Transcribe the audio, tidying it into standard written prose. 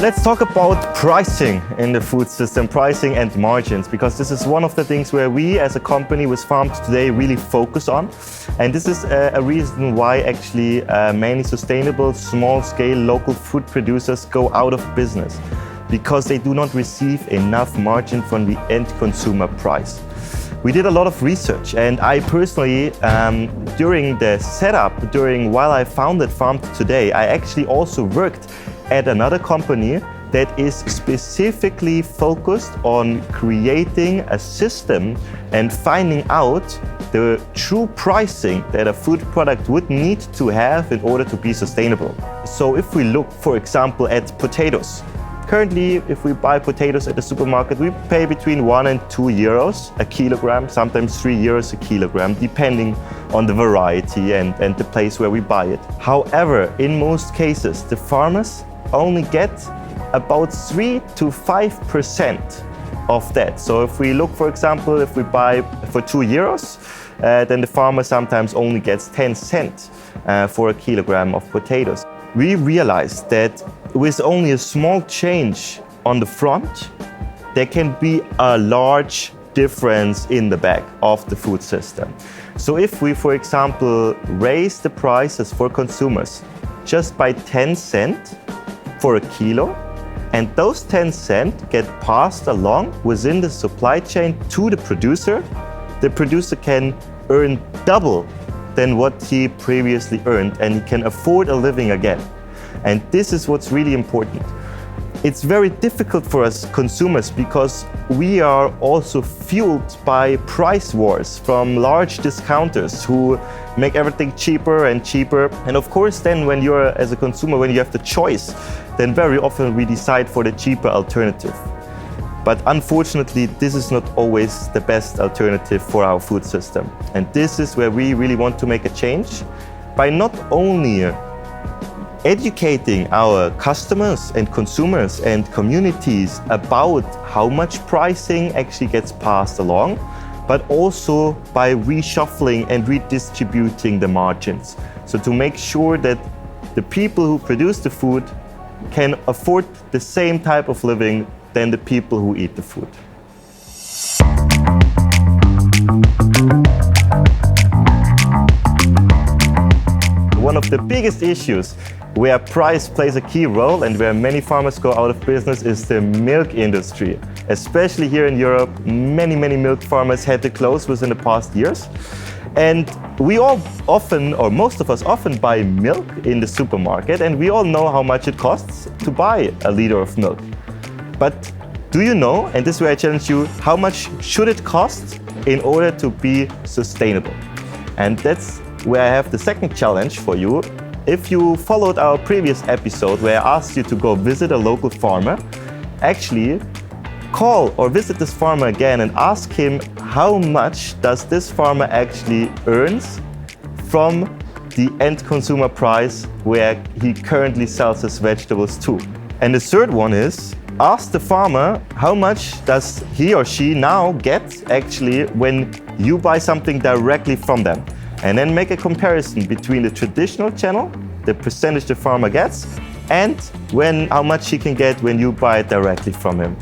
Let's talk about pricing in the food system, pricing and margins, because this is one of the things where we as a company with Farmed Today really focus on. And this is a reason why actually many sustainable, small-scale local food producers go out of business, because they do not receive enough margin from the end consumer price. We did a lot of research, and I personally, during the setup, while I founded Farmed Today, I actually also worked at another company that is specifically focused on creating a system and finding out the true pricing that a food product would need to have in order to be sustainable. So if we look, for example, at potatoes. Currently, if we buy potatoes at the supermarket, we pay between 1 and 2 euros a kilogram, sometimes 3 euros a kilogram, depending on the variety and the place where we buy it. However, in most cases, the farmers only get about 3 to 5% of that. So if we look, for example, if we buy for 2 euros, then the farmer sometimes only gets 10 cents for a kilogram of potatoes. We realized that with only a small change on the front, there can be a large difference in the back of the food system. So if we, for example, raise the prices for consumers just by 10 cents for a kilo, and those 10 cents get passed along within the supply chain to the producer can earn double than what he previously earned, and he can afford a living again. And this is what's really important. It's very difficult for us consumers because we are also fueled by price wars from large discounters who make everything cheaper and cheaper. And of course, then when you're, as a consumer, when you have the choice, then very often we decide for the cheaper alternative. But unfortunately, this is not always the best alternative for our food system. And this is where we really want to make a change by not only educating our customers and consumers and communities about how much pricing actually gets passed along, but also by reshuffling and redistributing the margins. So to make sure that the people who produce the food can afford the same type of living than the people who eat the food. One of the biggest issues where price plays a key role and where many farmers go out of business is the milk industry. Especially here in Europe, many milk farmers had to close within the past years. And we all often, or most of us often, buy milk in the supermarket, and we all know how much it costs to buy a liter of milk. But do you know, and this is where I challenge you, how much should it cost in order to be sustainable? And that's where I have the second challenge for you. If you followed our previous episode where I asked you to go visit a local farmer, actually call or visit this farmer again and ask him how much does this farmer actually earns from the end consumer price where he currently sells his vegetables to. And the third one is, ask the farmer how much does he or she now get actually when you buy something directly from them. And then make a comparison between the traditional channel, the percentage the farmer gets, and how much he can get when you buy it directly from him.